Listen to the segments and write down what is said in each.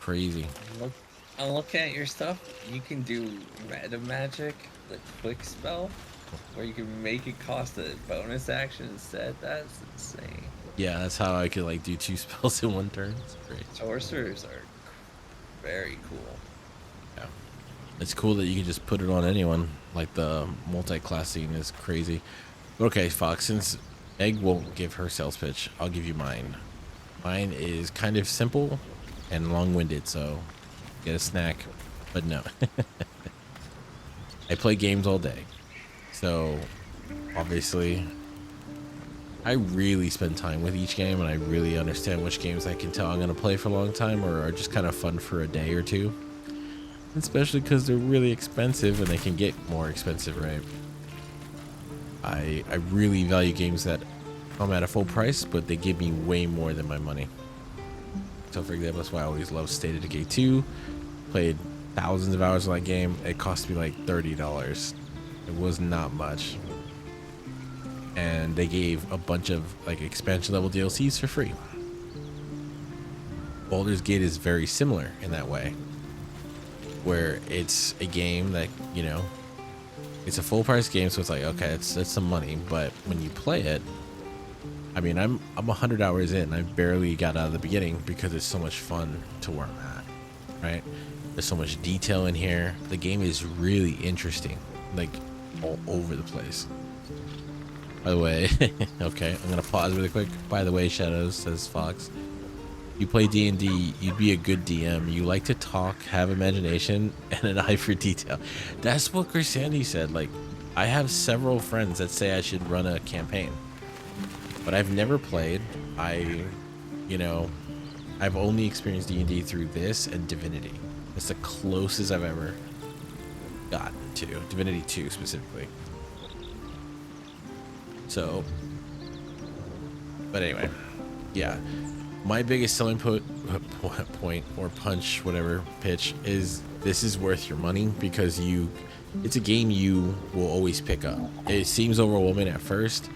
Crazy. Look, I'm looking at your stuff. You can do meta magic, the quick spell, where you can make it cost a bonus action instead. That's insane. Yeah, that's how I could like do two spells in one turn. It's great. Sorcerers are very cool. Yeah. It's cool that you can just put it on anyone. Like the multi-class scene is crazy. But okay, Fox, since Egg won't give her sales pitch, I'll give you mine. Mine is kind of simple and long-winded, so get a snack. But no. I play games all day. So obviously I really spend time with each game, and I really understand which games I can tell I'm going to play for a long time or are just kind of fun for a day or two. Especially because they're really expensive and they can get more expensive, right? I really value games that come at a full price, but they give me way more than my money. So for example, that's why I always love State of Decay 2. Played thousands of hours of that game. It cost me like $30. It was not much. And they gave a bunch of like expansion level DLCs for free. Baldur's Gate is very similar in that way, where it's a game that, you know, it's a full price game, so it's like, okay, it's some money, but when you play it, I mean, I'm 100 hours in. I barely got out of the beginning because it's so much fun to where I'm at, right? There's so much detail in here. The game is really interesting, like all over the place. By the way, okay, I'm gonna pause really quick. By the way, Shadows, says Fox, you play D&D, you'd be a good DM. You like to talk, have imagination, and an eye for detail. That's what Sandy said. Like, I have several friends that say I should run a campaign, but I've never played. You know, I've only experienced D&D through this and Divinity. It's the closest I've ever gotten to Divinity 2 specifically. So, but anyway, yeah. My biggest selling point or punch, whatever, pitch is this is worth your money because it's a game you will always pick up. It seems overwhelming at first,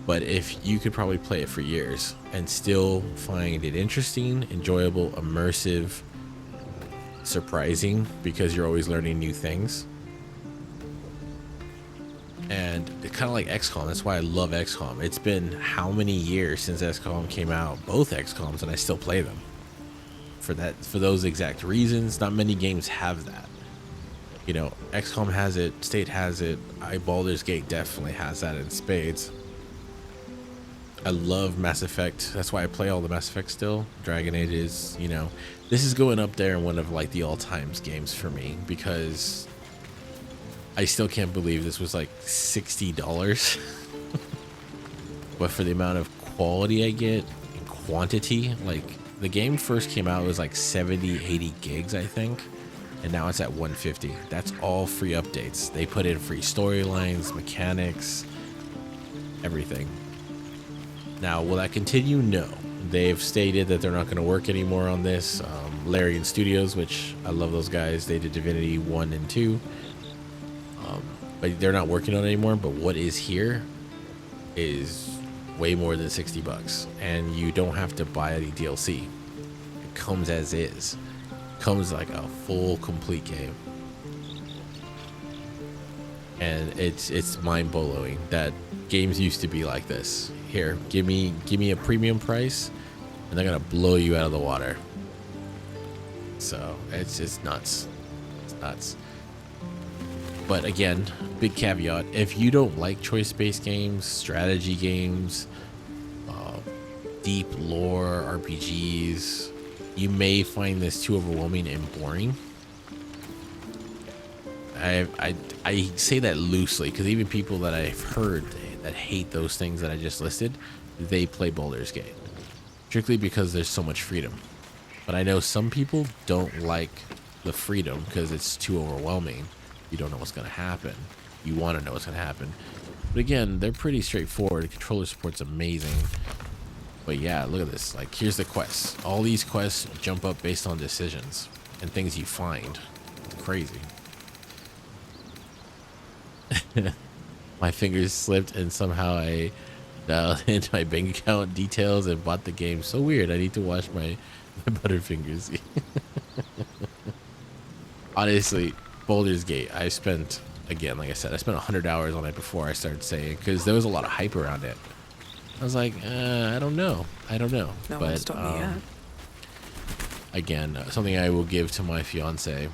but if you could probably play it for years and still find it interesting, enjoyable, immersive, surprising because you're always learning new things. And it's kind of like XCOM. That's why I love XCOM. It's been how many years since XCOM came out, both XCOMs, and I still play them. For those exact reasons, not many games have that. You know, XCOM has it, State has it, Baldur's Gate definitely has that in spades. I love Mass Effect. That's why I play all the Mass Effect still. Dragon Age is, you know, this is going up there in one of like the all-times games for me because I still can't believe this was like $60. But for the amount of quality I get and quantity, like the game first came out, it was like 70-80 gigs, I think. And now it's at 150. That's all free updates. They put in free storylines, mechanics, everything. Now, will that continue? No. They've stated that they're not going to work anymore on this. Larian Studios, which I love those guys. They did Divinity 1 and 2. But they're not working on it anymore. But what is here is way more than $60, and you don't have to buy any DLC. It comes as is. It comes like a full, complete game, and it's mind-blowing that games used to be like this. Here, give me a premium price, and they're gonna blow you out of the water. So it's just nuts. It's nuts. But again, big caveat, if you don't like choice-based games, strategy games, deep lore RPGs, you may find this too overwhelming and boring. I say that loosely because even people that I've heard that hate those things that I just listed, they play Baldur's Gate strictly because there's so much freedom. But I know some people don't like the freedom because it's too overwhelming. You don't know what's going to happen. You want to know what's going to happen. But again, they're pretty straightforward. The controller support's amazing. But yeah, look at this. Like, here's the quests. All these quests jump up based on decisions and things you find. Crazy. My fingers slipped and somehow I dialed into my bank account details and bought the game. So weird. I need to wash my Butterfingers. Honestly, Baldur's Gate, I spent, again, like I said, I spent 100 hours on it before I started saying, because there was a lot of hype around it. I was like, I don't know. I don't know. No one But stopped me yet. again, something I will give to my fiance,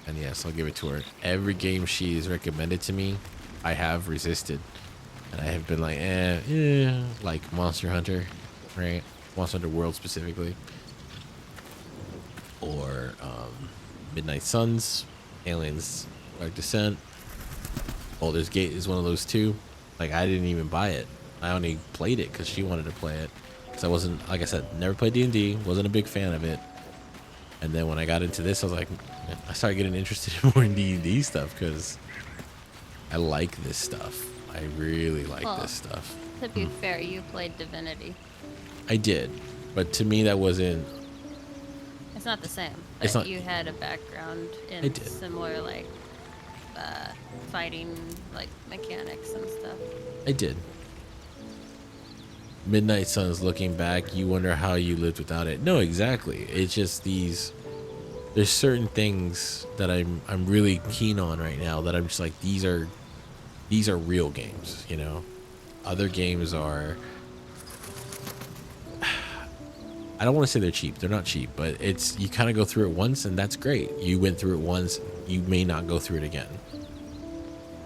and yes, I'll give it to her. Every game she's recommended to me, I have resisted. And I have been like, like Monster Hunter, right? Monster Hunter World specifically. Or Midnight Suns, Aliens Dark Descent. Baldur's Gate is one of those two. Like, I didn't even buy it. I only played it because she wanted to play it. Because I wasn't, like I said, never played D&D, wasn't a big fan of it. And then when I got into this, I was like, I started getting interested more in D&D stuff because I like this stuff. I really like this stuff. To be fair, you played Divinity. I did, but to me that wasn't. It's not the same. But It's not. You had a background I in did. similar like fighting like mechanics and stuff. I did. Midnight Suns, looking back, you wonder how you lived without it. No, exactly. It's just these. There's certain things that I'm really keen on right now that I'm just like, these are real games, you know. Other games are, I don't want to say they're cheap. They're not cheap, but it's, you kind of go through it once and that's great. You went through it once, you may not go through it again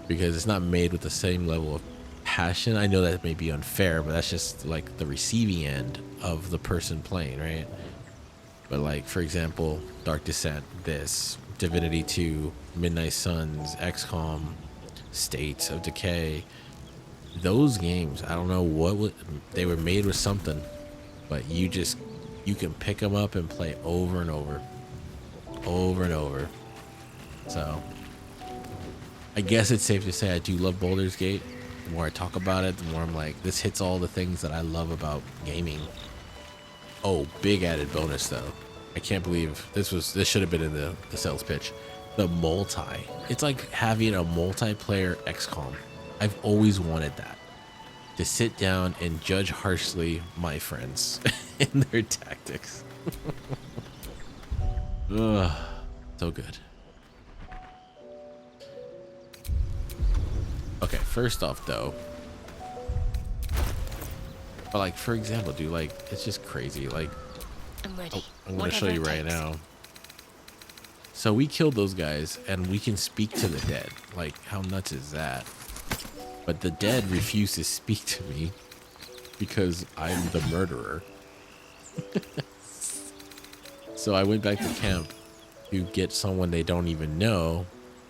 because it's not made with the same level of passion. I know that may be unfair, but that's just like the receiving end of the person playing, right? But like, for example, Dark Descent, this, Divinity 2, Midnight Suns, XCOM, States of Decay, those games, I don't know what they were made with something, but you can pick them up and play over and over and over. So I guess it's safe to say I do love Baldur's Gate. The more I talk about it, the more I'm like, this hits all the things that I love about gaming. Oh, big added bonus though. I can't believe this should have been in the sales pitch. The multi. It's like having a multiplayer XCOM. I've always wanted that. To sit down and judge harshly my friends and their tactics. Ugh, so good. Okay, first off though, but like, for example, dude, like, it's just crazy. Like, I'm ready. I'm gonna show you right now. So we killed those guys and we can speak to the dead. Like, how nuts is that? But the dead refuse to speak to me because I'm the murderer. So I went back to camp to get someone they don't even know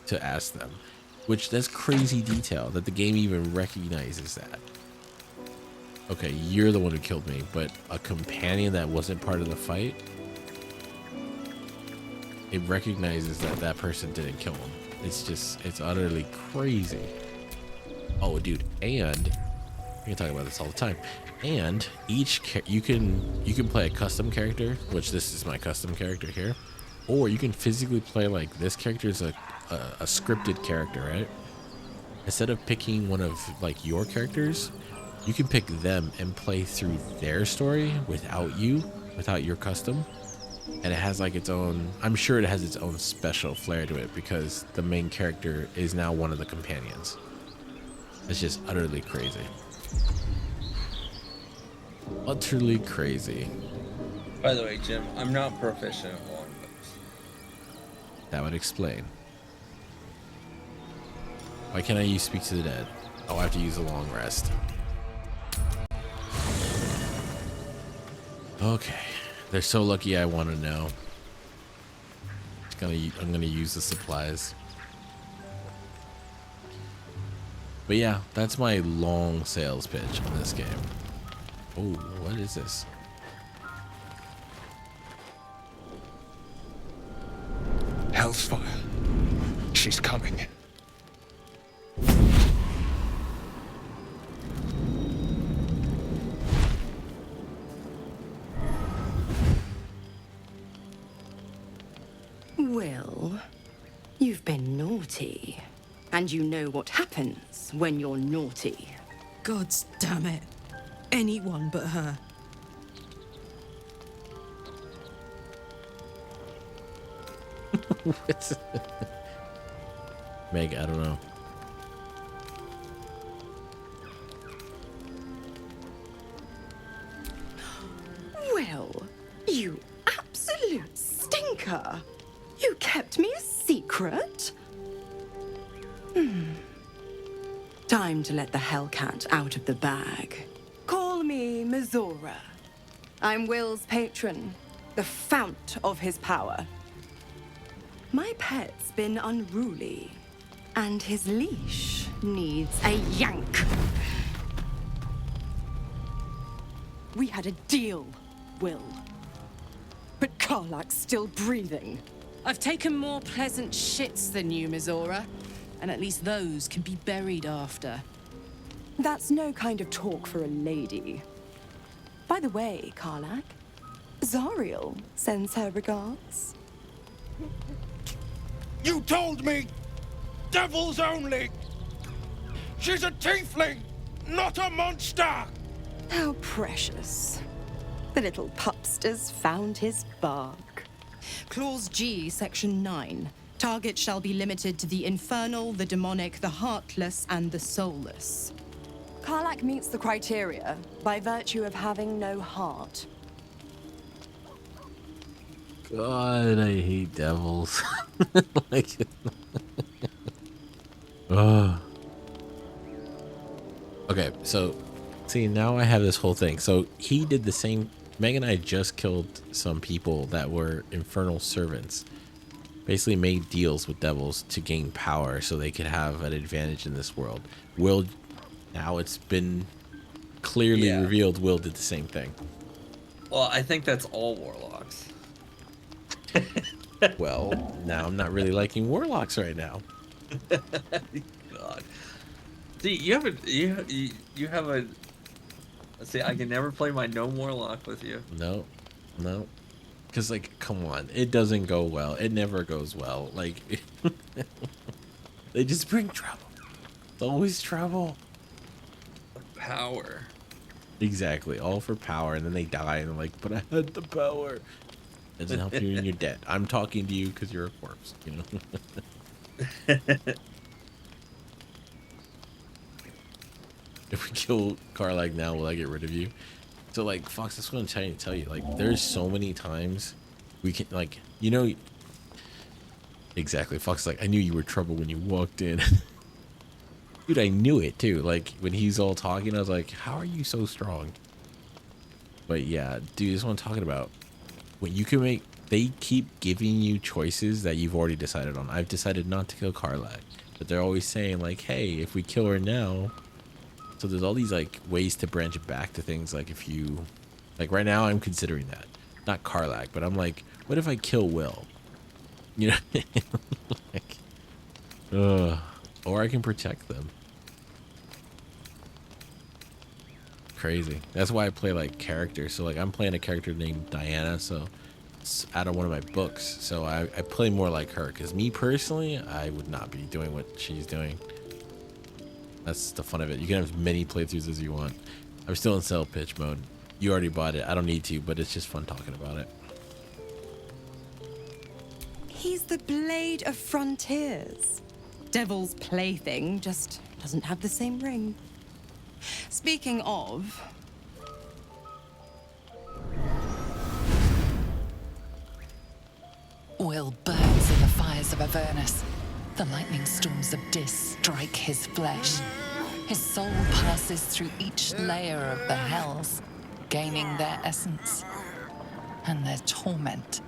to ask them, which that's crazy detail that the game even recognizes that. Okay, you're the one who killed me, but a companion that wasn't part of the fight, it recognizes that that person didn't kill him. It's utterly crazy. Oh, dude, and we can talk about this all the time. And you can play a custom character, which this is my custom character here, or you can physically play like this character is a scripted character, right? Instead of picking one of like your characters, you can pick them and play through their story without your custom. And it has like its own, I'm sure it has its own special flair to it because the main character is now one of the companions. It's just utterly crazy. Utterly crazy. By the way, Jim, I'm not proficient at one of those. That would explain. Why can't I use Speak to the Dead? Oh, I have to use a long rest. Okay. They're so lucky I want to know. I'm gonna use the supplies. But yeah, that's my long sales pitch on this game. Oh, what is this? Hellsfire. She's coming. Well, you've been naughty. And you know what happens when you're naughty. Gods damn it. Anyone but her. Meg, I don't know. Will, you absolute stinker. You kept me a secret? Time to let the Hellcat out of the bag. Call me Mizora. I'm Will's patron, the fount of his power. My pet's been unruly, and his leash needs a yank. We had a deal, Will. But Karlak's still breathing. I've taken more pleasant shits than you, Mizora. And at least those can be buried after. That's no kind of talk for a lady. By the way, Karlak, Zariel sends her regards. You told me! Devils only! She's a tiefling, not a monster! How precious. The little pupster's found his bark. Clause G, Section 9. Target shall be limited to the infernal, the demonic, the heartless, and the soulless. Karlak meets the criteria by virtue of having no heart. God, I hate devils. Like, ugh. Okay, so see, now I have this whole thing. So he did the same. Meg and I just killed some people that were infernal servants. Basically made deals with devils to gain power so they could have an advantage in this world. Will, now it's been clearly revealed Will did the same thing. Well, I think that's all warlocks. Well, now I'm not really liking warlocks right now. God. See, you have a. See, I can never play my no warlock with you. No. Because, like, come on. It doesn't go well. It never goes well. Like, they just bring trouble. It's always trouble. Power. Exactly. All for power. And then they die and they're like, but I had the power. It doesn't help you when you're dead. I'm talking to you because you're a corpse, you know? If we kill Karlak now, will I get rid of you? So, like, Fox, that's what I'm trying to tell you. Like, there's so many times we can, like, you know... Exactly. Fox is like, I knew you were trouble when you walked in. Dude, I knew it, too. Like, when he's all talking, I was like, how are you so strong? But, yeah, dude, this is what I'm talking about. When you can make... They keep giving you choices that you've already decided on. I've decided not to kill Karlak. But they're always saying, like, hey, if we kill her now... So there's all these like ways to branch it back to things like if you, like right now I'm considering that, not Karlak, but I'm like, what if I kill Will? You know, like, or I can protect them. Crazy. That's why I play like characters. So like I'm playing a character named Diana, so it's out of one of my books. So I play more like her because me personally, I would not be doing what she's doing. That's the fun of it. You can have as many playthroughs as you want. I'm still in sell pitch mode. You already bought it. I don't need to, but it's just fun talking about it. He's the Blade of Frontiers. Devil's plaything, just doesn't have the same ring. Speaking of... Will burns in the fires of Avernus. The lightning storms of Dis strike his flesh. His soul passes through each layer of the hells, gaining their essence and their torment.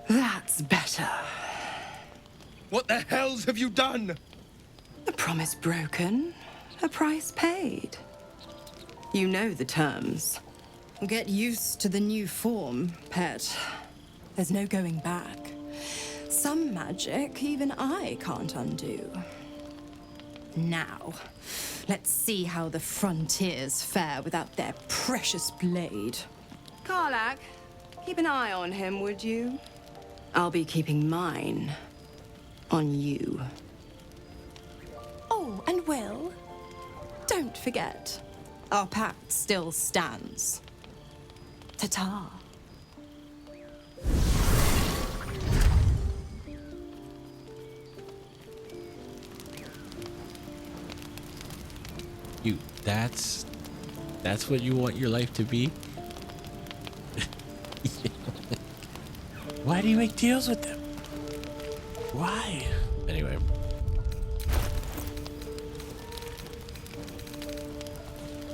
That's better. What the hells have you done? A promise broken, a price paid. You know the terms. Get used to the new form, pet. There's no going back. Some magic even I can't undo. Now, let's see how the frontiers fare without their precious blade. Karlak, Keep an eye on him, would you? I'll be keeping mine on you. Oh, and Will, don't forget, our pact still stands. Ta-ta. You, that's what you want your life to be? Why do you make deals with them? Why? Anyway.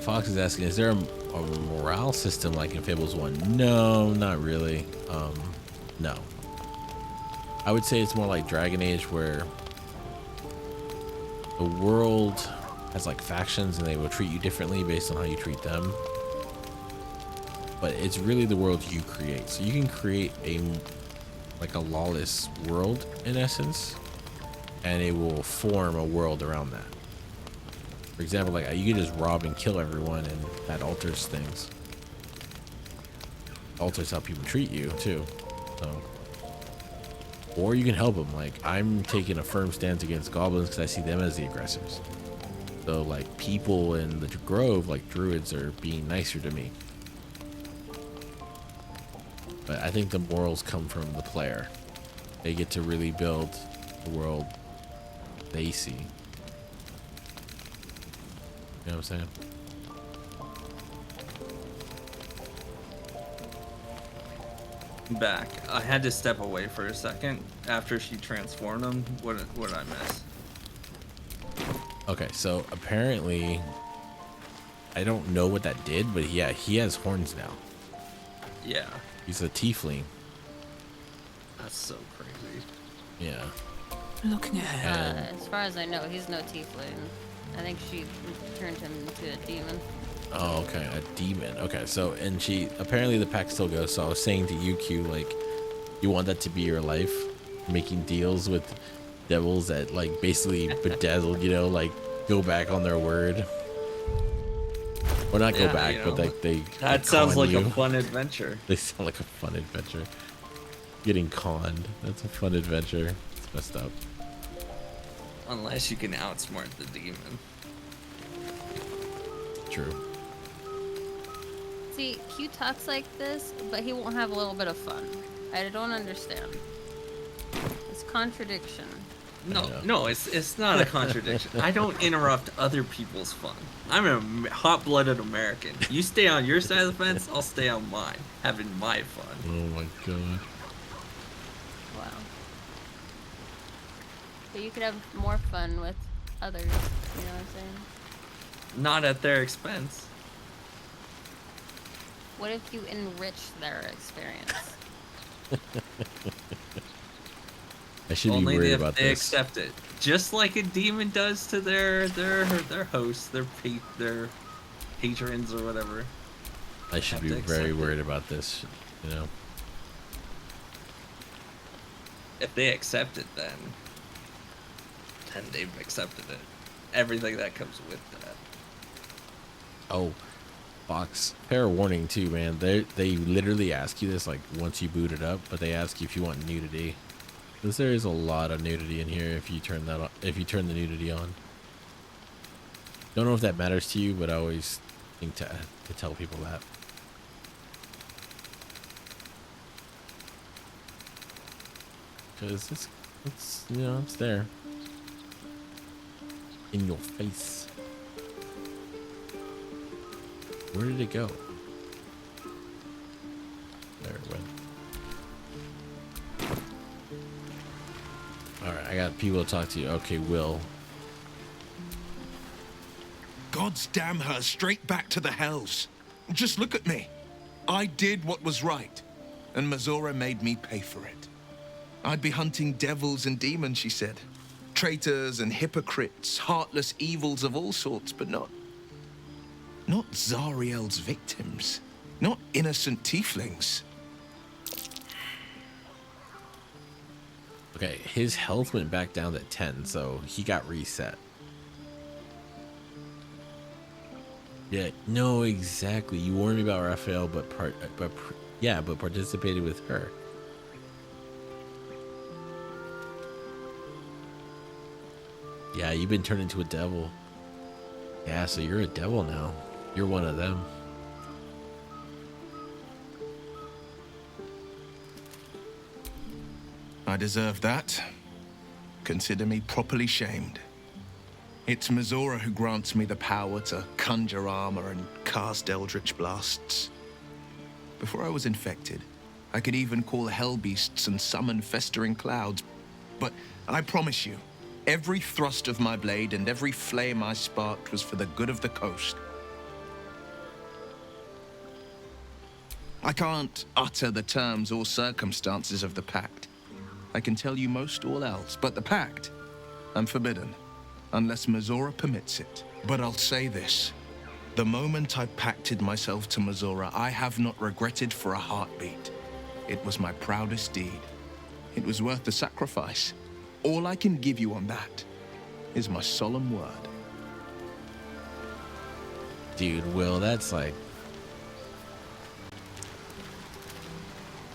Fox is asking, is there a morale system like in Fables 1? No, not really. No. I would say it's more like Dragon Age, where the world has like factions and they will treat you differently based on how you treat them. But it's really the world you create. So you can create a lawless world in essence, and it will form a world around that. For example, like you can just rob and kill everyone, and that alters things. Alters how people treat you too. So, or you can help them. Like I'm taking a firm stance against goblins because I see them as the aggressors. So like people in the grove, like druids, are being nicer to me. But I think the morals come from the player. They get to really build the world they see. You know what I'm saying? Back. I had to step away for a second after she transformed him. What did I miss? Okay, so apparently, I don't know what that did, but yeah, he has horns now. Yeah. He's a tiefling. That's so crazy. Yeah. Looking at her. And, As far as I know, he's no tiefling. I think she turned him into a demon. oh, okay, a demon. Okay, so, and she, apparently the pack still goes, so I was saying to you, Q, like, you want that to be your life? Making deals with devils that, like, basically bedazzle, you know, like, go back on their word. Well, not go back, but like they. That sounds like a fun adventure. They sound like a fun adventure. Getting conned. That's a fun adventure. It's messed up. Unless you can outsmart the demon. True. See, Q talks like this, but he won't have a little bit of fun. I don't understand. It's contradiction. No, it's not a contradiction. I don't interrupt other people's fun. I'm a hot-blooded American. You stay on your side of the fence, I'll stay on mine, having my fun. Oh my god. Wow. But you could have more fun with others, you know what I'm saying? Not at their expense. What if you enrich their experience? I should Only be worried if about they this. accept it, just like a demon does to their hosts, their patrons or whatever. I should Have be to very accept it. worried about this, you know. If they accept it, then they've accepted it. Everything that comes with that. Oh, Fox, fair warning too, man. They literally ask you this like once you boot it up, but they ask you if you want nudity. Because there is a lot of nudity in here if you turn that on, if you turn the nudity on. Don't know if that matters to you, but I always think to tell people that. Because it's you know, it's there. In your face. Where did it go? There it went. Alright, I got people to talk to you. Okay, Will. God's damn her straight back to the hells. Just look at me. I did what was right, and Mazora made me pay for it. I'd be hunting devils and demons, she said. Traitors and hypocrites, heartless evils of all sorts, but not Zariel's victims. Not innocent tieflings. Okay, his health went back down to 10, so he got reset. Yeah, no, exactly. You warned me about Raphael, but participated with her. Yeah, you've been turned into a devil. Yeah, so you're a devil now. You're one of them. I deserve that. Consider me properly shamed. It's Mizora who grants me the power to conjure armor and cast eldritch blasts. Before I was infected, I could even call hell beasts and summon festering clouds. But I promise you, every thrust of my blade and every flame I sparked was for the good of the coast. I can't utter the terms or circumstances of the pact. I can tell you most all else, but the pact, I'm forbidden, unless Mizora permits it. But I'll say this. The moment I pacted myself to Mizora, I have not regretted for a heartbeat. It was my proudest deed. It was worth the sacrifice. All I can give you on that is my solemn word. Dude, Will, that's like...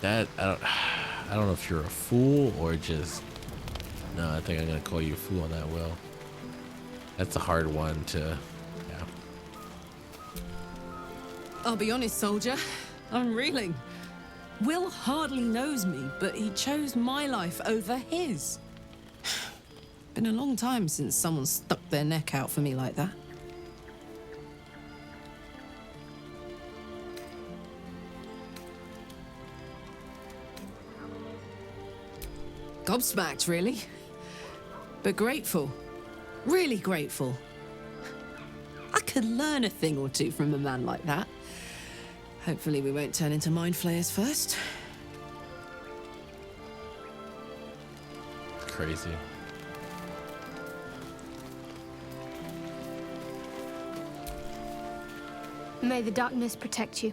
That, I don't know if you're a fool or just... No, I think I'm going to call you a fool on that, Will. That's a hard one to... Yeah. I'll be honest, soldier. I'm reeling. Will hardly knows me, but he chose my life over his. Been a long time since someone stuck their neck out for me like that. Gobsmacked, really. But grateful. Really grateful. I could learn a thing or two from a man like that. Hopefully we won't turn into mind flayers first. Crazy. May the darkness protect you.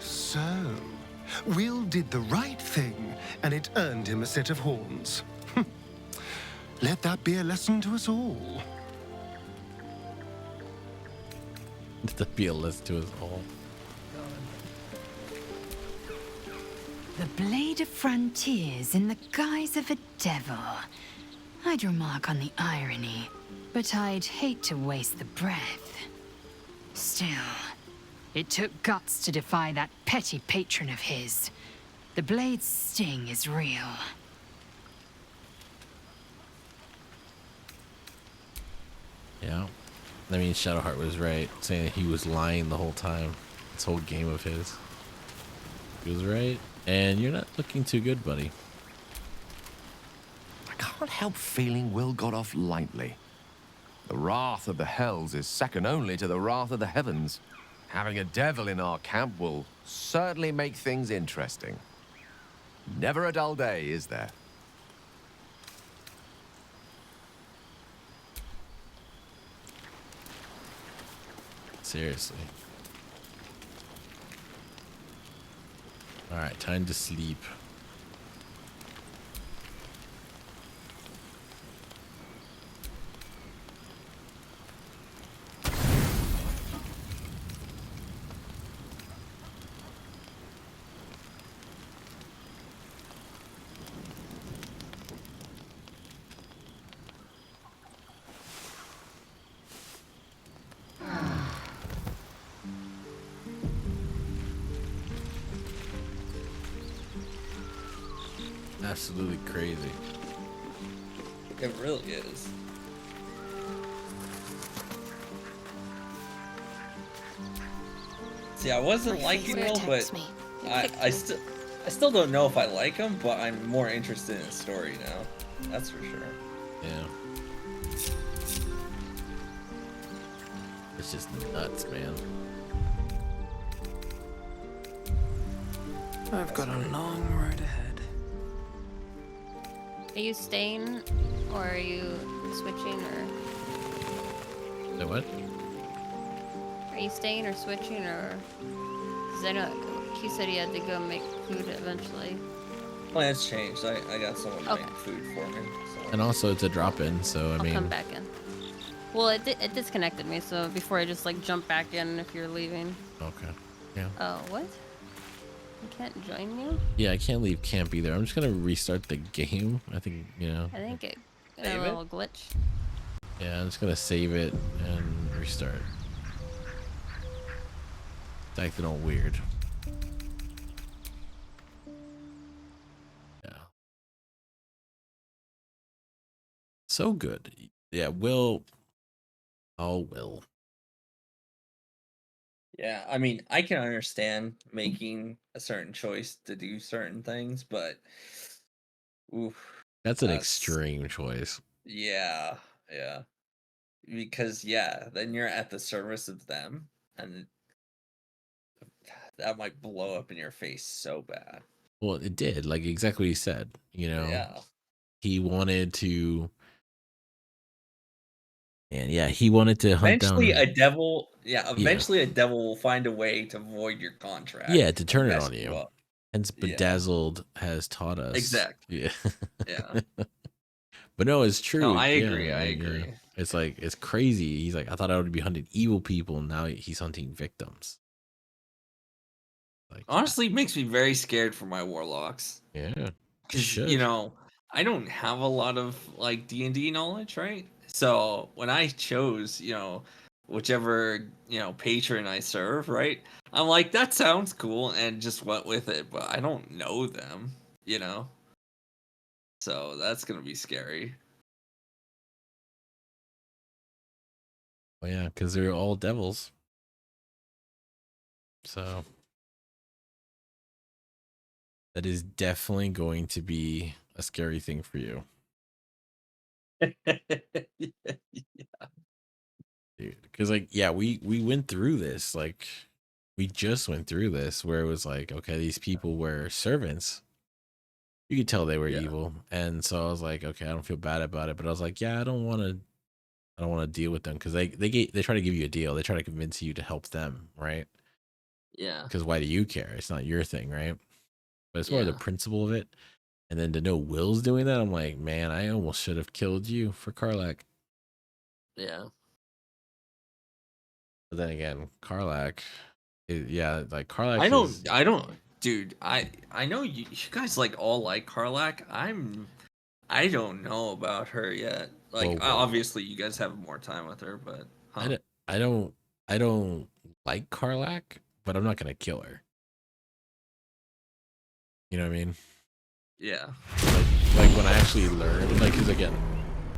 So, Will did the right thing, and it earned him a set of horns. Let that be a lesson to us all. Let that be a lesson to us all. The Blade of Frontiers in the guise of a devil. I'd remark on the irony, but I'd hate to waste the breath. Still, it took guts to defy that petty patron of his. The Blade's sting is real. Yeah. I mean, Shadowheart was right, saying that he was lying the whole time. This whole game of his. He was right. And you're not looking too good, buddy. I can't help feeling Will got off lightly. The wrath of the hells is second only to the wrath of the heavens. Having a devil in our camp will certainly make things interesting. Never a dull day, is there? Seriously. Alright, time to sleep. Absolutely crazy. It really is. See, I wasn't liking Will, but I still don't know if I like him, but I'm more interested in the story now. That's for sure. Yeah. It's just nuts, man. I've got a long road ahead. Are you staying, or are you switching, or? Say what? Are you staying or switching, or? Because I know he said he had to go make food eventually. Plans changed. I got someone to Okay. make food for me. So. And also, it's a drop-in, so I I'll mean, come back in. Well, it disconnected me, so before I just like jump back in if you're leaving. okay, yeah, Oh, what? I can't join you? yeah. I can't leave camp either. I'm just gonna restart the game. I think I think it got Save a it? little glitch. Yeah, I'm just gonna save it and restart. It's acting all weird. Yeah. So good. Yeah, Will. Oh, Will. Yeah, I mean, I can understand making a certain choice to do certain things, but oof, That's an that's extreme choice. yeah, yeah. Because yeah, then you're at the service of them, and that might blow up in your face so bad. Well, it did. Like exactly what he said. You know, Yeah. he wanted to, and yeah, he wanted to hunt Eventually, down. a devil. Yeah, Yeah, eventually a devil will find a way to void your contract yeah, to and turn it mess on you you. up. Hence, Yeah, bedazzled has taught us. exactly. Yeah, Yeah. but no, it's No, true. I Yeah, agree. I like yeah, agree. it's like it's crazy. He's like, I thought I would be hunting evil people. Now he's hunting victims. Like, Honestly, it makes me very scared for my warlocks. yeah, it Because should. I don't have a lot of like D&D knowledge, right? So when I chose, whichever patron I serve, right, I'm like, that sounds cool, and just went with it, but I don't know them, you know so that's gonna be scary. Well, yeah, because they're all devils. So that is definitely going to be a scary thing for you, dude. Because like, yeah, we went through this. Like, we just went through this where it was like, okay, these people were servants. You could tell they were Yeah. evil, and so I was like, okay, I don't feel bad about it, but I was like, yeah, I don't want to deal with them because they try to give you a deal. They try to convince you to help them, right? Yeah. Because why do you care? It's not your thing, right? But it's more the Yeah. principle of it. And then to know Will's doing that, I'm like, man, I almost should have killed you for Karlak. Yeah. But then again, Karlak, yeah, like Karlak I is. don't, dude. I know you guys like all like Karlak. I don't know about her yet. Like, Whoa, whoa. obviously, you guys have more time with her, but I don't, I don't like Karlak, but I'm not gonna kill her. You know what I mean? yeah, Like when I actually learned, like, because again,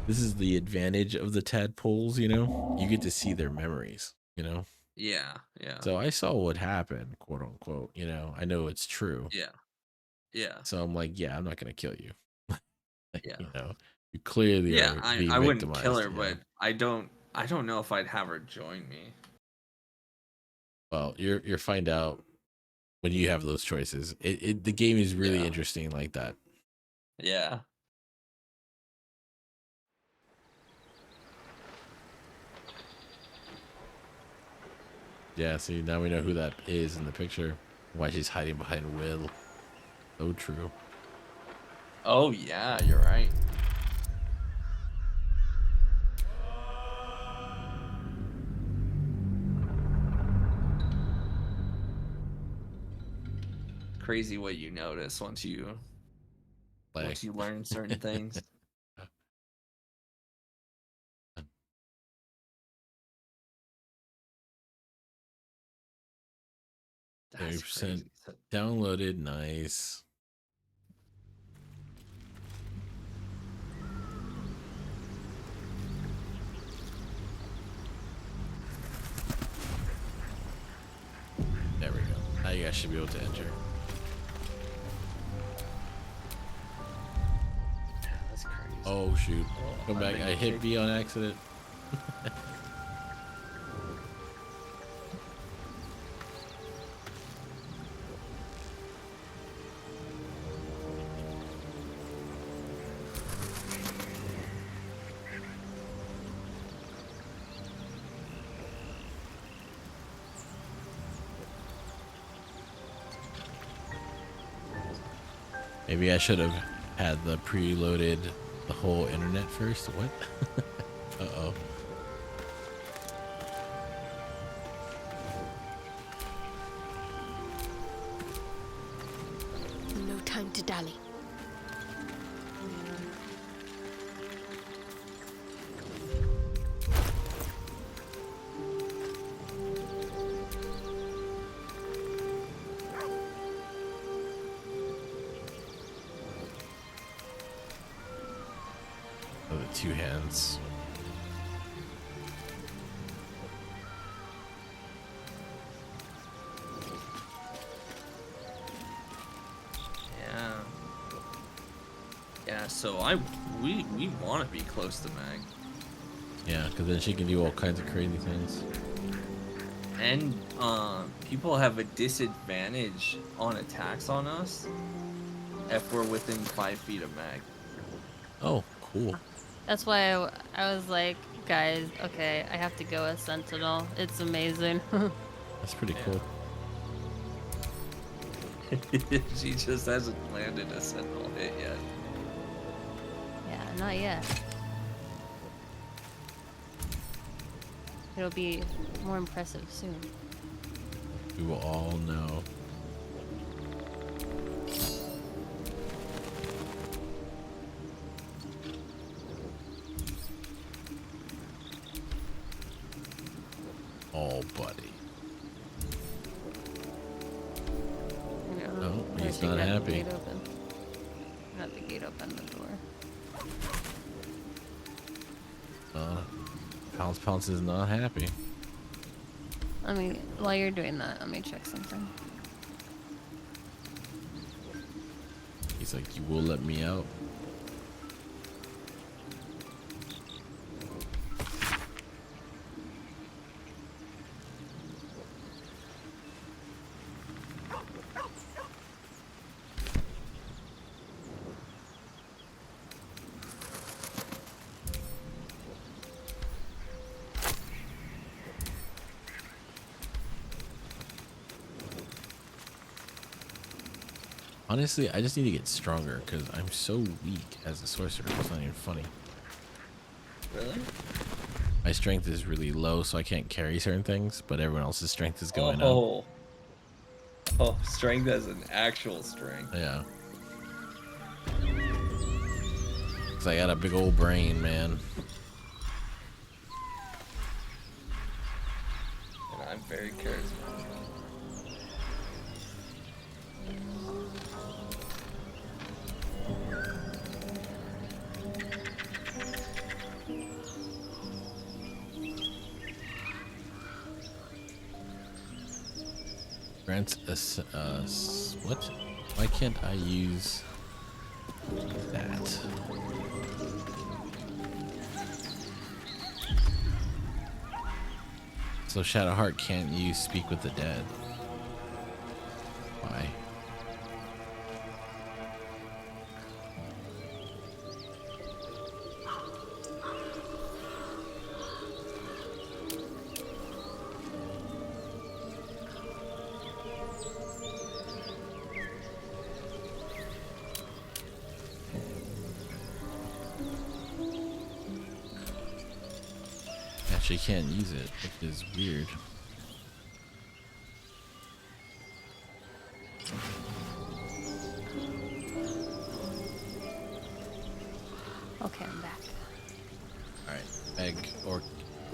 this is the advantage of the tadpoles. You know, you get to see their memories. You know, yeah, yeah, so I saw what happened, quote unquote. You know, I know it's true. yeah, yeah, So I'm like, yeah, I'm not gonna kill you. Like, yeah, you know, you clearly yeah. are I being I wouldn't kill victimized. her, You but know? I don't know if I'd have her join me. Well, you're find out when you have those choices. The game is really Yeah, interesting like that. yeah. Yeah. See, now we know who that is in the picture. Why she's hiding behind Will. So true. Oh yeah, you're right. Crazy what you notice Like, once you learn certain things. That's 30% crazy. downloaded. Nice. There we go. Now you guys should be able to enter. That's crazy. Oh shoot! Oh, Come back. been I hit kicked. B on accident. Maybe I should have had the preloaded the whole internet first. What? Uh-oh. No time to dally. Oh, the two hands. Yeah. Yeah, so we want to be close to Mag. Yeah, because then she can do all kinds of crazy things. And people have a disadvantage on attacks on us if we're within 5 feet of Mag. Oh, cool. That's why I was like, guys, okay, I have to go as Sentinel. It's amazing. That's pretty cool. She just hasn't landed a Sentinel hit yet. Yeah, not yet. It'll be more impressive soon. We will all know. Oh, buddy. Yeah, No, I he's think not I got the happy. gate open. Got the gate open, the door. Pounce is not happy. I mean, while you're doing that, let me check something. He's like, you will let me out? Honestly, I just need to get stronger because I'm so weak as a sorcerer. It's not even funny. Really? My strength is really low, so I can't carry certain things, but everyone else's strength is going up. Oh, strength as an actual strength. Yeah. Because I got a big old brain, man. And I'm very charismatic. Grants what? Why can't I use that? So Shadowheart can't use Speak with the Dead. Why? Actually can't use it, which is weird. Okay, I'm back. Alright, Meg, or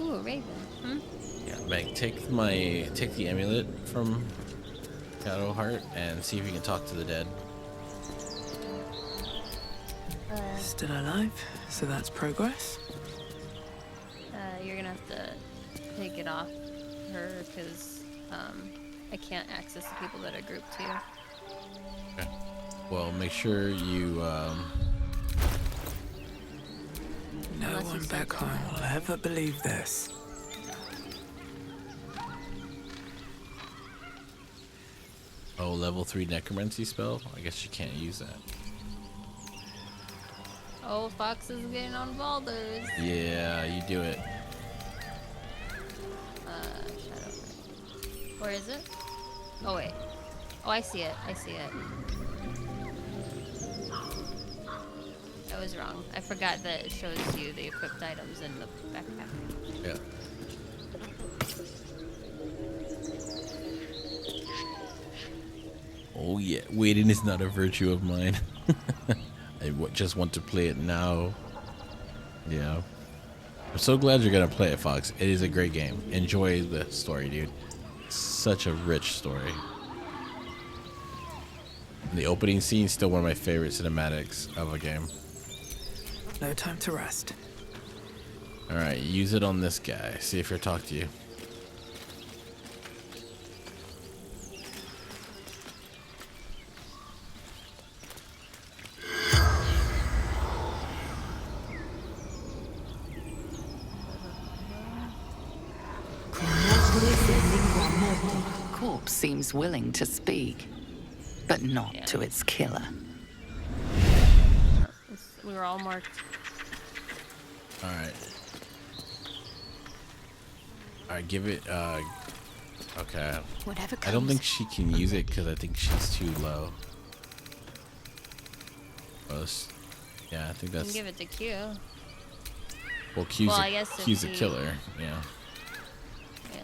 Ooh, a raven. Hmm? yeah, Meg, take the amulet from Shadowheart and see if you can talk to the dead. Still alive, so that's progress. You're gonna have to take it off her because I can't access the people that are grouped to you. Okay. Well, make sure you No Unless one you back send home will ever believe this. oh, level 3 necromancy spell? I guess you can't use that. Oh, Fox is getting on Baldur's. Yeah, you do it. Shadow. Where is it? Oh wait. Oh, I see it. I see it. I was wrong. I forgot that it shows you the equipped items in the backpack. Yeah. Oh yeah, waiting is not a virtue of mine. I just want to play it now. Yeah. I'm so glad you're gonna play it, Fox. It is a great game. Enjoy the story, dude. Such a rich story. And the opening scene is still one of my favorite cinematics of a game. No time to rest. Alright, use it on this guy. See if he'll talk to you. Corpse seems willing to speak, but not to its killer. We were all marked. Alright. Alright, give it, okay. Whatever I don't comes. think she can use it because I think she's too low. Yeah, I think You that's... can give it to Q. Well, Q's, Well, I guess if Q's a he- killer, yeah. Yeah.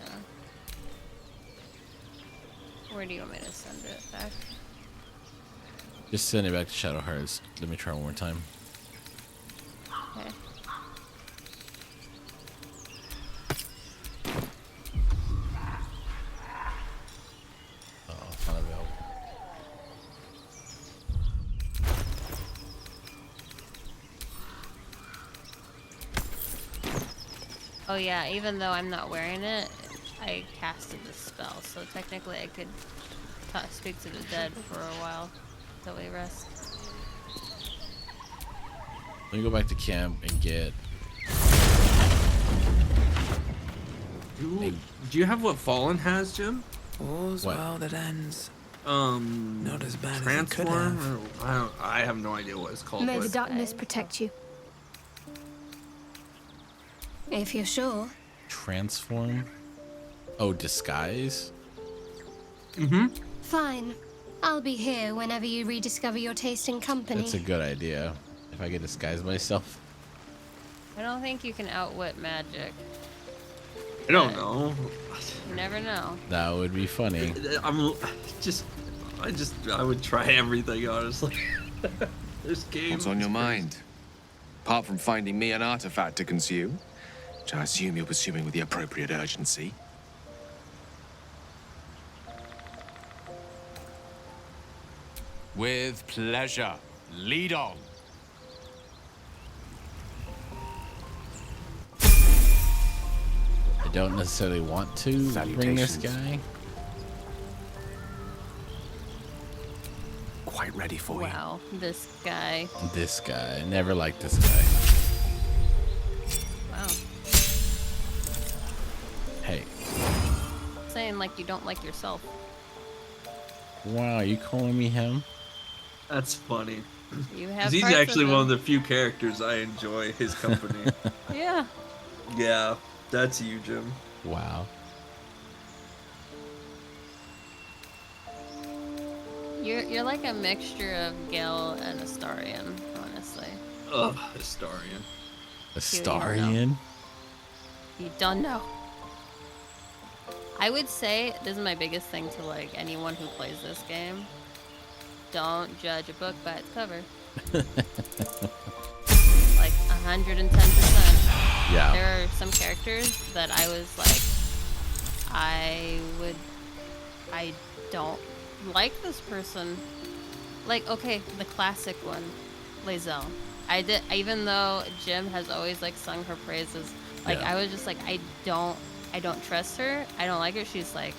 Where do you want me to send it back? Just send it back to Shadow Hearts. Let me try one more time. Okay. Oh, it's not available. Oh yeah, even though I'm not wearing it, I casted the spell, so technically I could speak to the dead for a while till we rest. Let me go back to camp and get... Do you have what Fallen has, Jim? All's What? well that ends. Not as bad as it could Transform? have. I have no idea what it's called. May the but- darkness protect you. If you're sure. Transform? Oh, disguise? Mm-hmm. Fine. I'll be here whenever you rediscover your taste in company. That's a good idea. If I could disguise myself. I don't think you can outwit magic. I don't know. You never know. That would be funny. I would try everything, honestly. This game. What's on your mind? Apart from finding me an artifact to consume, which I assume you're pursuing with the appropriate urgency. With pleasure. Lead on. I don't necessarily want to bring this guy. Quite ready for you. Wow, this guy. This guy. I never liked this guy. Wow. Hey. Saying like you don't like yourself. Wow, you calling me him? That's funny. You 'Cause have he's parts actually of one him. of the few characters I enjoy his company. Yeah. Yeah, that's you, Jim. Wow. You're like a mixture of Gale and Astarion, honestly. Ugh, Astarion. Astarion? You don't know. I would say this is my biggest thing to like anyone who plays this game. Don't judge a book by its cover. Like 110%. Yeah. There are some characters that I was like, I don't like this person. Like, okay, the classic one, Lae'zel. Even though Jim has always like sung her praises, like Yeah. I was just like, I don't trust her. I don't like her. She's like,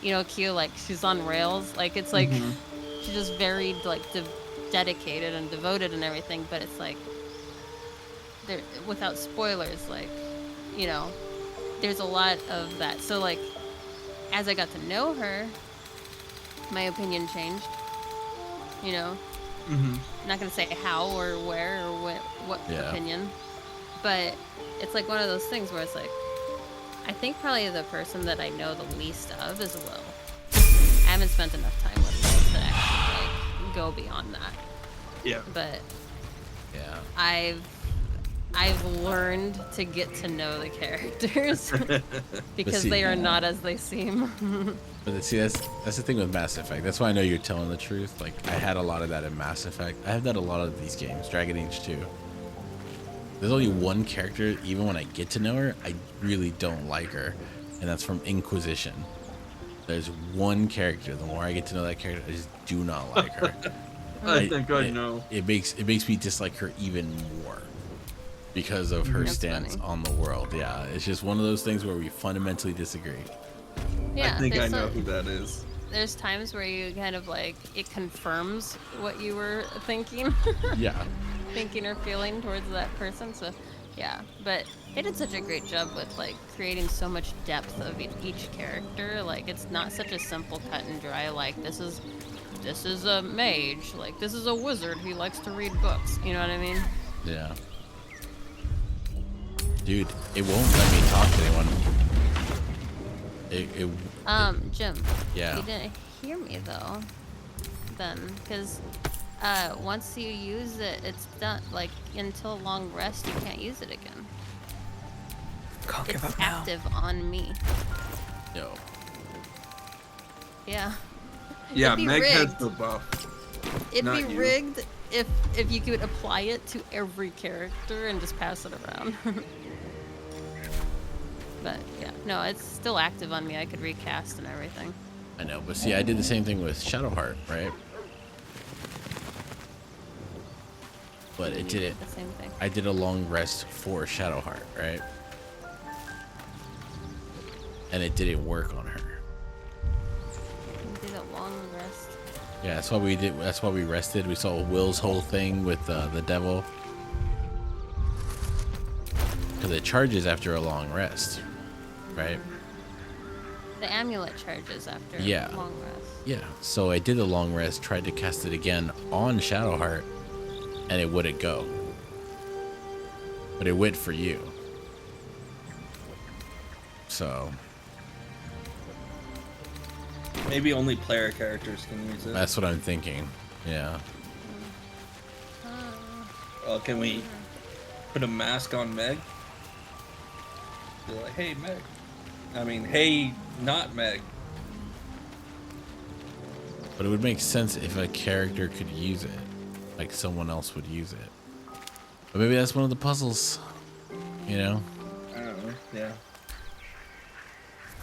Q, like she's on rails. Like it's like she's just very like dedicated and devoted and everything. But it's like, there without spoilers, like, there's a lot of that. So like, as I got to know her, my opinion changed. I'm not gonna say how or where or what Yeah. opinion, but it's like one of those things where it's like, I think probably the person that I know the least of is Will. I haven't spent enough time with Will to actually like go beyond that. Yeah. But Yeah. I've learned to get to know the characters because see- they are not as they seem. But see, that's the thing with Mass Effect. That's why I know you're telling the truth. Like, I had a lot of that in Mass Effect. I have that a lot of these games. Dragon Age 2. There's only one character, even when I get to know her, I really don't like her. And that's from Inquisition. There's one character. The more I get to know that character, I just do not like her. I think I know. It makes me dislike her even more because of her That's stance funny. on the world. Yeah, it's just one of those things where we fundamentally disagree. Yeah, I think I there's know a- who that is. There's times where you kind of like it confirms what you were thinking, Yeah. thinking or feeling towards that person. So, yeah, but they did such a great job with like creating so much depth of each character. Like it's not such a simple cut and dry. Like this is a mage. Like this is a wizard who likes to read books. You know what I mean? Yeah. Dude, it won't let me talk to anyone. Jim. Yeah. You didn't hear me though. Then, because once you use it, it's done. Like until long rest, you can't use it again. Can't give It's up now. active on me. No. Yeah. Yeah, It'd be Meg has rigged. the buff. It'd Not be you. rigged if you could apply it to every character and just pass it around. But yeah, no, it's still active on me. I could recast and everything. I know, but see, I did the same thing with Shadowheart, right? But it did it. The same thing. I did a long rest for Shadowheart, right? And it didn't work on her. You did a long rest. Yeah, that's what we did. That's why we rested. We saw Will's whole thing with the devil. Because it charges after a long rest, right? The amulet charges after Yeah. a long rest. Yeah. So I did the long rest, tried to cast it again on Shadowheart, and it wouldn't go. But it went for you. So Maybe only player characters can use it. that's what I'm thinking. Yeah. Can we put a mask on Meg? Be like, hey, Meg. I mean, hey, not Meg. But it would make sense if a character could use it. Like someone else would use it. But maybe that's one of the puzzles. You know? I don't know. Yeah.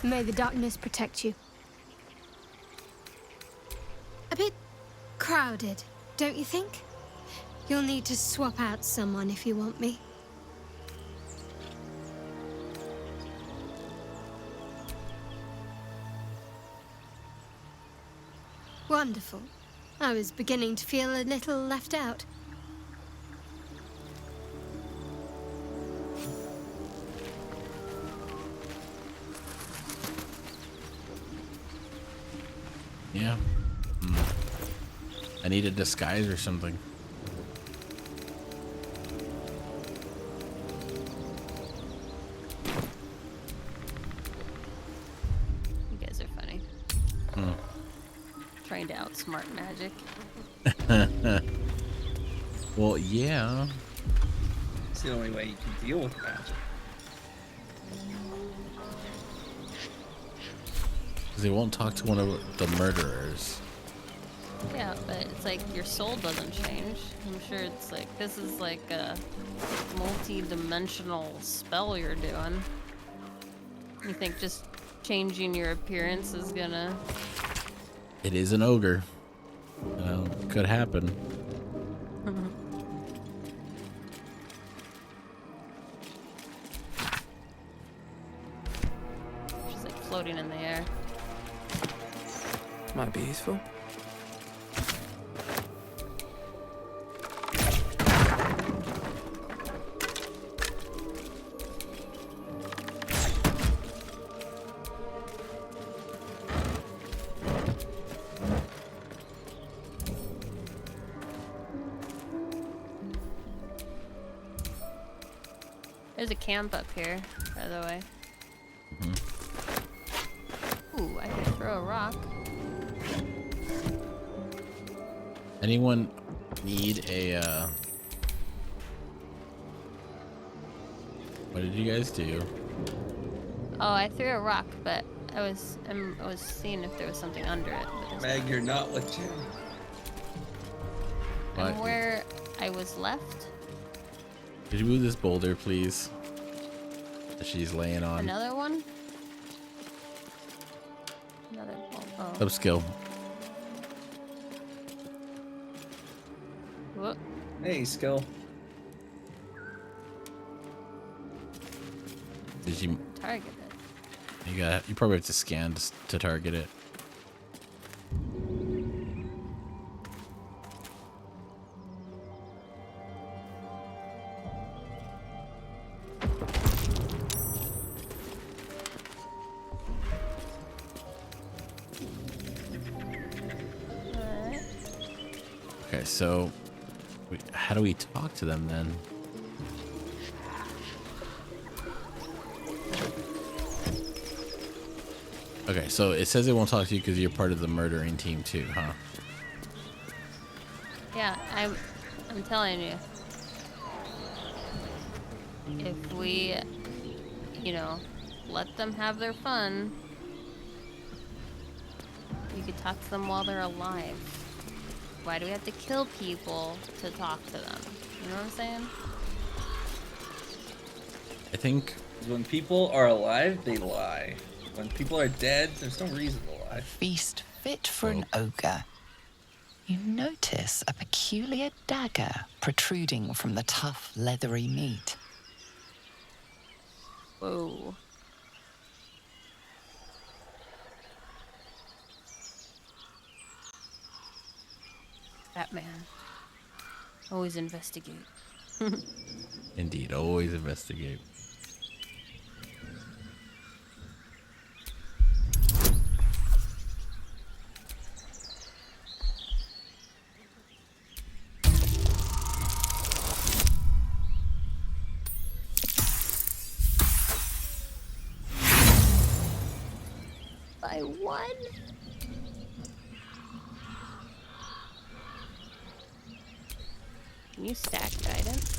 May the darkness protect you. A bit crowded, don't you think? You'll need to swap out someone if you want me. Wonderful. I was beginning to feel a little left out. Yeah. I need a disguise or something. You guys are funny. Trying to outsmart magic. Well, yeah. It's the only way you can deal with magic. Because they won't talk to one of the murderers. Yeah, but it's like your soul doesn't change. I'm sure it's like this is like a multi-dimensional spell you're doing. You think just changing your appearance is gonna? It is an ogre. Could happen. She's like floating in the air. Might be useful. There's a camp up here, by the way. Ooh, I can throw a rock. Anyone need a What did you guys do? Oh, I threw a rock, but I was seeing if there was something under it. But Meg, you're not with Jim. I'm where I was left. Could you move this boulder, please? That she's laying on. Another one? Another oh. Upskill. Whoop. Hey, skill. Did you Target it. You probably have to scan to target it. Alright. Okay, so how do we talk to them then? Okay, so it says it won't talk to you because you're part of the murdering team too, huh? Yeah, I'm telling you. If we, let them have their fun, you could talk to them while they're alive. Why do we have to kill people to talk to them? You know what I'm saying? I think when people are alive, they lie. When people are dead, there's no reason to lie. A feast fit for an ogre. You notice a peculiar dagger protruding from the tough, leathery meat. Whoa. Batman. Always investigate. indeed, always investigate. By one? Can you stack guidance?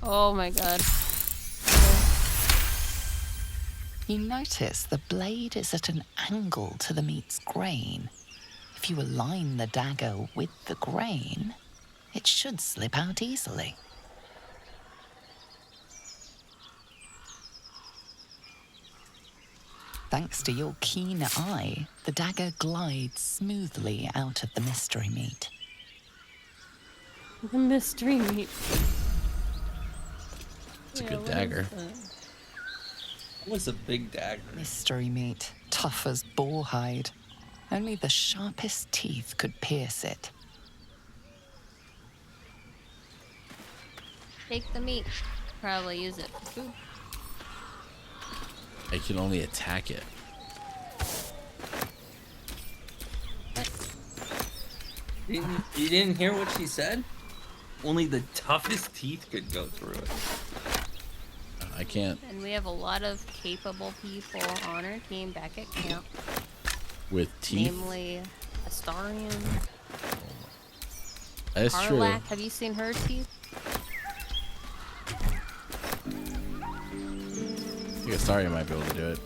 Oh my god. You notice the blade is at an angle to the meat's grain. If you align the dagger with the grain, it should slip out easily. Thanks to your keen eye, the dagger glides smoothly out of the mystery meat. The mystery meat. It's a good dagger. That was a big dagger. Mystery meat, tough as boar hide. Only the sharpest teeth could pierce it. Take the meat. Probably use it for food. I can only attack it. You didn't hear what she said? Only the toughest teeth could go through it. I can't. And we have a lot of capable people on our team back at camp. With teeth? Namely, Astarion. That's true. Harlack, have you seen her teeth? I think Astarion might be able to do it.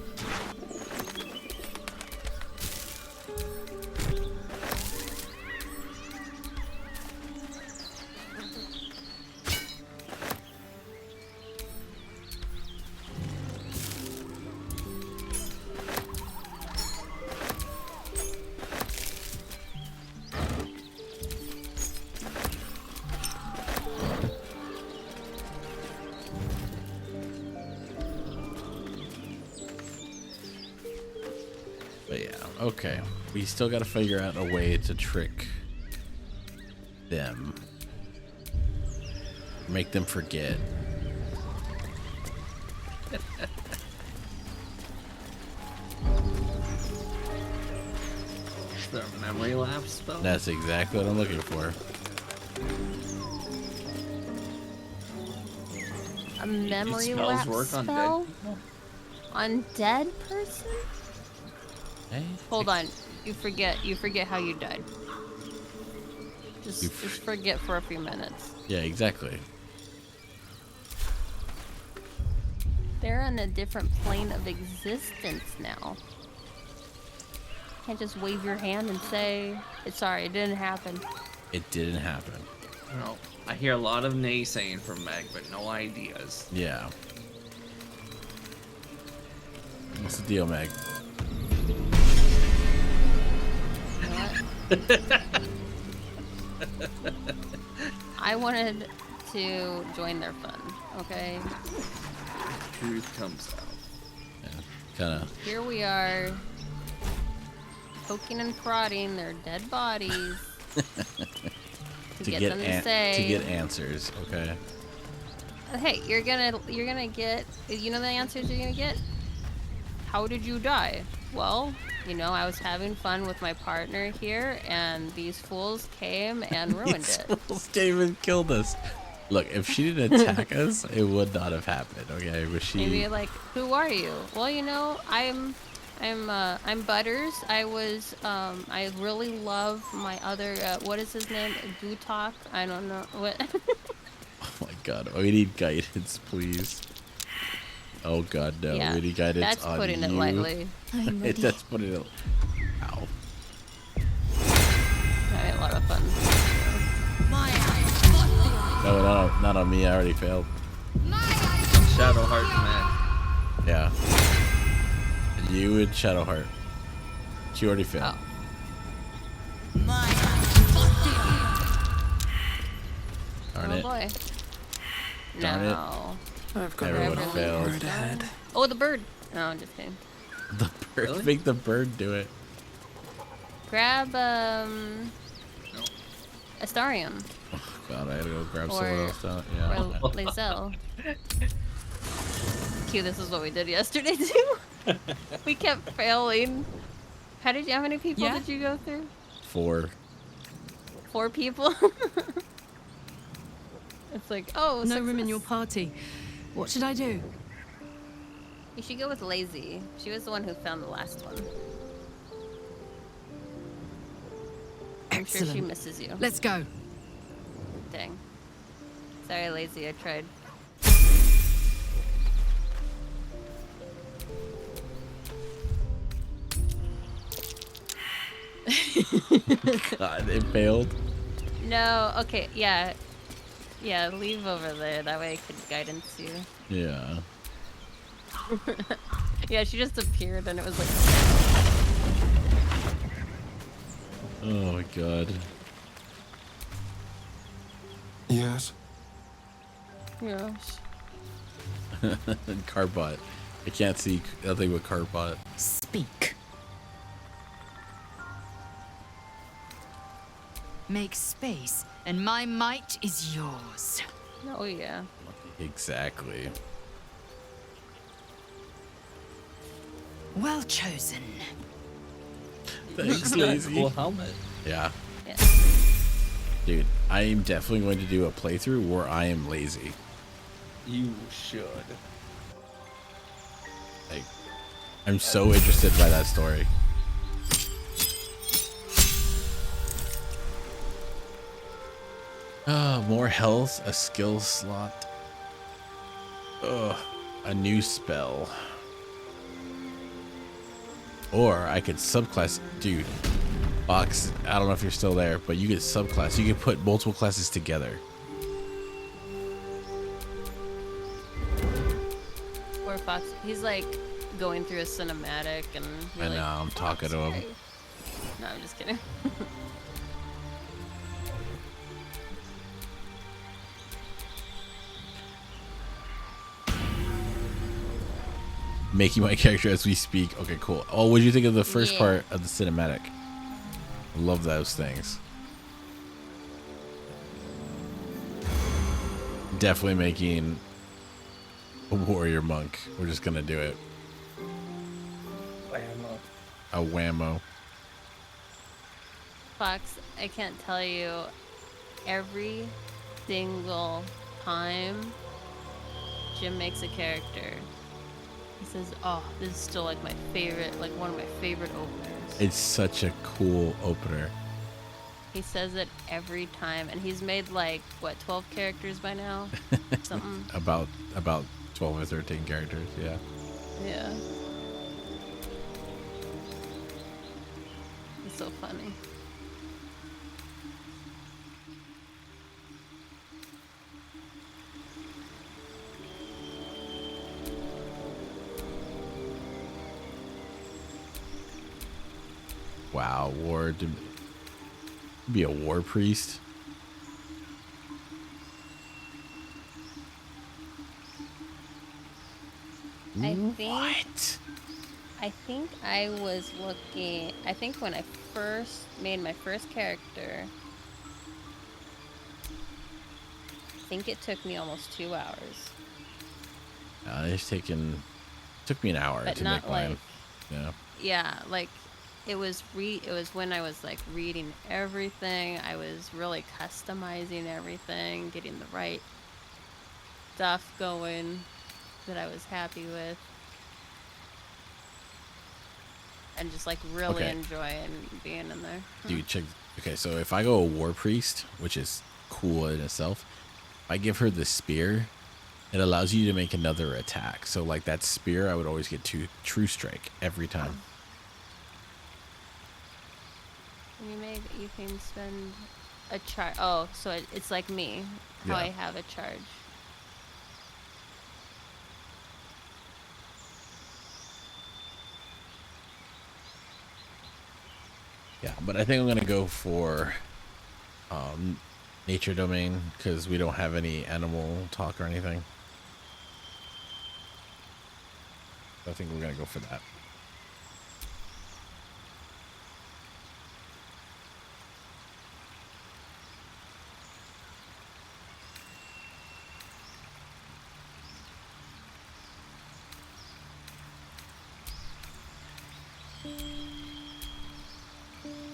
But yeah, okay. We still got to figure out a way to trick them. Make them forget. Is there a memory lapse spell? That's exactly what I'm looking for. A memory spells lapse work on spell? dead people? On dead person? Hey, Hold on. You forget how you died. Just forget for a few minutes. yeah, exactly. They're on a different plane of existence now. Can't just wave your hand and say, "It's sorry, it didn't happen." It didn't happen. No, I hear a lot of naysaying from Meg, but no ideas. Yeah. What's the deal, Meg? I wanted to join their fun, okay? Truth comes out. Yeah, kind of. Here we are, poking and prodding their dead bodies to get them to say. To get answers, okay? Hey, you're gonna get. You know the answers you're gonna get. How did you die? Well, you know, I was having fun with my partner here, and these fools came and ruined These it. fools came and killed us. Look, if she didn't attack us, it would not have happened. Okay, but she. Maybe like, who are you? Well, you know, I'm Butters. I really love my other. What is his name? Gutok. I don't know what. Oh my God, we need guidance, please. Oh God, no, Yeah, we need guidance that's on putting you. it lightly. That's putting it. Ow. I had a lot of fun. No, not on me. I already failed. Shadowheart, man. Yeah. You and Shadowheart. She already failed. Darn Oh it. boy. Darn it. No. I've got Everyone a failed. word ahead. Oh, the bird. No, I'm just kidding. The bird. Really? Make the bird do it. Grab Astarium Oh God, I gotta go grab or someone else. Yeah. or Lae'zel. Q, this is what we did yesterday too. We kept failing. How many people Yeah? did you go through? 4. 4 people. It's like, oh, No room in success. your party. What should I do? You should go with Lazy. She was the one who found the last one. I'm sure she Excellent. misses you. Let's go. Dang. Sorry, Lazy. I tried. God, it failed. No, okay, yeah. Yeah, leave over there. That way I could guidance you. Yeah. Yeah, she just appeared and it was like... Oh my God. Yes? Gosh. Carbot. I can't see nothing but Carbot. Speak. Make space, and my might is yours. Oh, yeah. Exactly. Well chosen. Thanks, Lazy. Cool helmet. Yeah. Yeah. Dude, I am definitely going to do a playthrough where I am lazy. You should. Like, I'm so interested by that story. More health, a skill slot. Ugh, a new spell. Or I could subclass, dude. Fox, I don't know if you're still there, but you could subclass. You could put multiple classes together. Poor Fox. He's like going through a cinematic and... I know, I'm talking to him. No, I'm just kidding. Making my character as we speak. Okay, cool. Oh, what did you think of the first Yeah. part of the cinematic? I love those things. Definitely making a warrior monk. We're just gonna do it. Whammo. A whammo. Fox, I can't tell you every single time Jim makes a character. He says, "Oh, this is still like my favorite, like one of my favorite openers." It's such a cool opener. He says it every time, and he's made like what 12 characters by now, something. About 12 or 13 characters, yeah. Yeah. It's so funny. Wow, to be a war priest. I think I was looking. I think when I first made my first character, I think it took me almost 2 hours. Took me an hour But to not make mine. like, Yeah. yeah, like it was when I was like reading everything. I was really customizing everything, getting the right stuff going that I was happy with. And just like really enjoying being in there. Dude, check. Okay, so if I go a war priest, which is cool in itself, if I give her the spear, it allows you to make another attack. So like that spear, I would always get true strike every time. You can spend a charge. Oh, so it's like me, how I have a charge. Yeah, but I think I'm gonna go for nature domain because we don't have any animal talk or anything. So I think we're gonna go for that.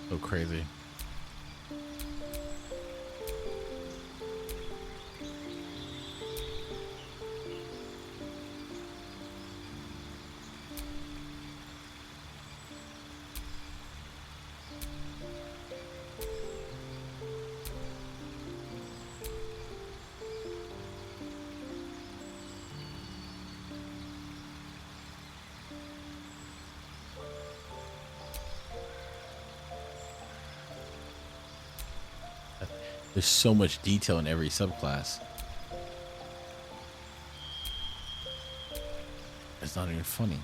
So crazy. There's so much detail in every subclass. It's not even funny.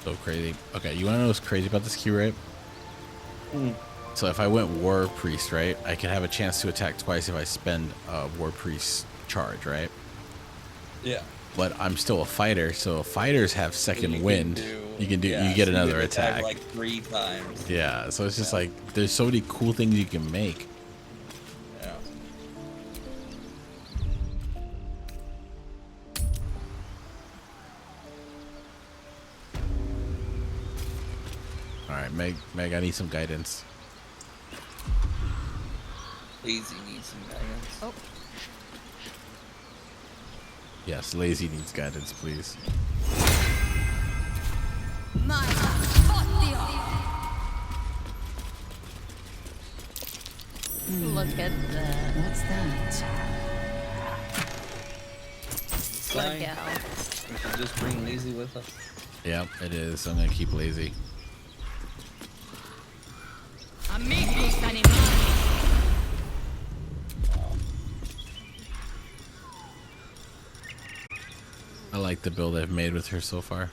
So crazy. Okay, you want to know what's crazy about this key, right? So if I went war priest, right, I can have a chance to attack twice if I spend a war priest charge, right? Yeah. But I'm still a fighter, so fighters have second wind. You get another attack like 3 times. Yeah, so it's just like there's so many cool things you can make. Yeah. All right, Meg, I need some guidance. Lazy needs some guidance. Oh. Yes, Lazy needs guidance, please. Look at that. What's that? Fine. We should just bring Lazy with us. Yep, it is. I'm gonna keep Lazy. Amigos animales. I like the build I've made with her so far.